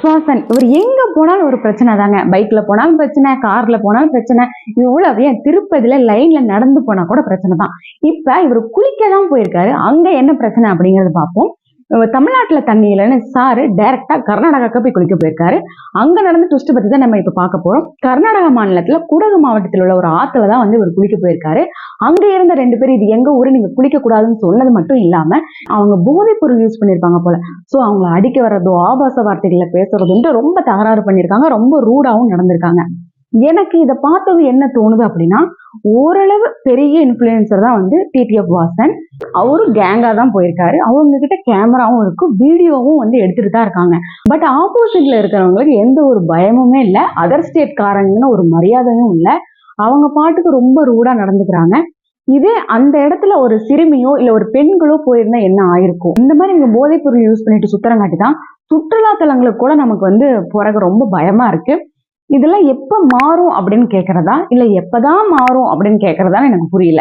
Person இவர் எங்க போனாலும் ஒரு பிரச்சனை தாங்க. பைக்ல போனாலும் பிரச்சனை, கார்ல போனாலும் பிரச்சனை, இவ்வளவு ஏன் திருப்பதியில லைன்ல நடந்து போனா கூட பிரச்சனை தான். இப்ப இவர் குளிக்க தான் போயிருக்காரு. அங்க என்ன பிரச்சனை அப்படிங்கறத பார்ப்போம். தமிழ்நாட்டுல தண்ணி இல்லைன்னு சாரு டைரக்டா கர்நாடகாக்கு போய் குளிக்க போயிருக்காரு. அங்க நடந்த ட்விஸ்ட் பத்தி தான் நம்ம இப்ப பார்க்க போறோம். கர்நாடகா மாநிலத்துல குடகு மாவட்டத்தில் உள்ள ஒரு ஆத்துல தான் வந்து இவர் குளிக்க போயிருக்காரு. அங்க இருந்த 2 பேர் இது எங்க ஊரு, நீங்க குளிக்க கூடாதுன்னு சொன்னது மட்டும் இல்லாம அவங்க போதைப் பொருள் யூஸ் பண்ணிருப்பாங்க போல. சோ அவங்களை அடிக்க வர்றதோ, ஆபாச வார்த்தைகளை பேசுறதுன்ட்டு ரொம்ப தகராறு பண்ணிருக்காங்க. ரொம்ப ரூடாவும் நடந்திருக்காங்க. எனக்கு இதை பார்த்தது என்ன தோணுது அப்படின்னா, ஓரளவு பெரிய இன்ஃபுளுசர் தான் வந்து டிடிஎஃப் வாசன். அவரும் கேங்கா தான் போயிருக்காரு. அவங்க கிட்ட கேமராவும் இருக்கு, வீடியோவும் வந்து எடுத்துட்டு தான் இருக்காங்க. பட் ஆப்போசிட்ல இருக்கிறவங்களுக்கு எந்த ஒரு பயமுமே இல்லை. அதர் ஸ்டேட் காரங்கன்னு ஒரு மரியாதையும் இல்லை. அவங்க பாட்டுக்கு ரொம்ப ரூடா நடந்துக்கிறாங்க. இதே அந்த இடத்துல ஒரு சிறுமியோ இல்ல ஒரு பெண்களோ போயிருந்தா என்ன ஆயிருக்கும்? இந்த மாதிரி இவங்க போதைப் பொருள் யூஸ் பண்ணிட்டு சுத்துறங்காட்டி தான் சுற்றுலா தலங்களுக்கு கூட நமக்கு வந்து போறக்கு ரொம்ப பயமா இருக்கு. இதெல்லாம் எப்ப மாறும் அப்படின்னு கேக்குறதா இல்ல எப்பதான் மாறும் அப்படின்னு கேக்குறதா எனக்கு புரியல.